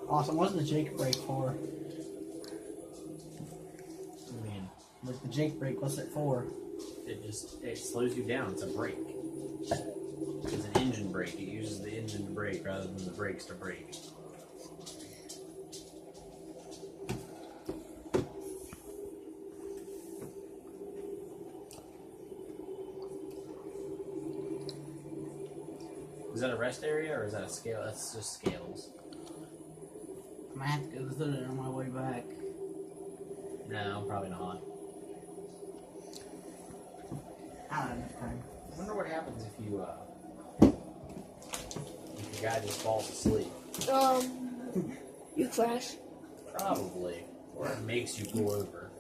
Awesome. What's the Jake brake for? I mean, Like the Jake brake, what's it for? it slows you down. It's a brake. It's an engine brake. It uses the engine to brake rather than the brakes to brake. Is that a rest area or is that a scale? That's just scales. I might have to go through it on my way back. No, probably not. I don't know. I wonder what happens if the guy just falls asleep. You crash. Probably. Or it makes you go over.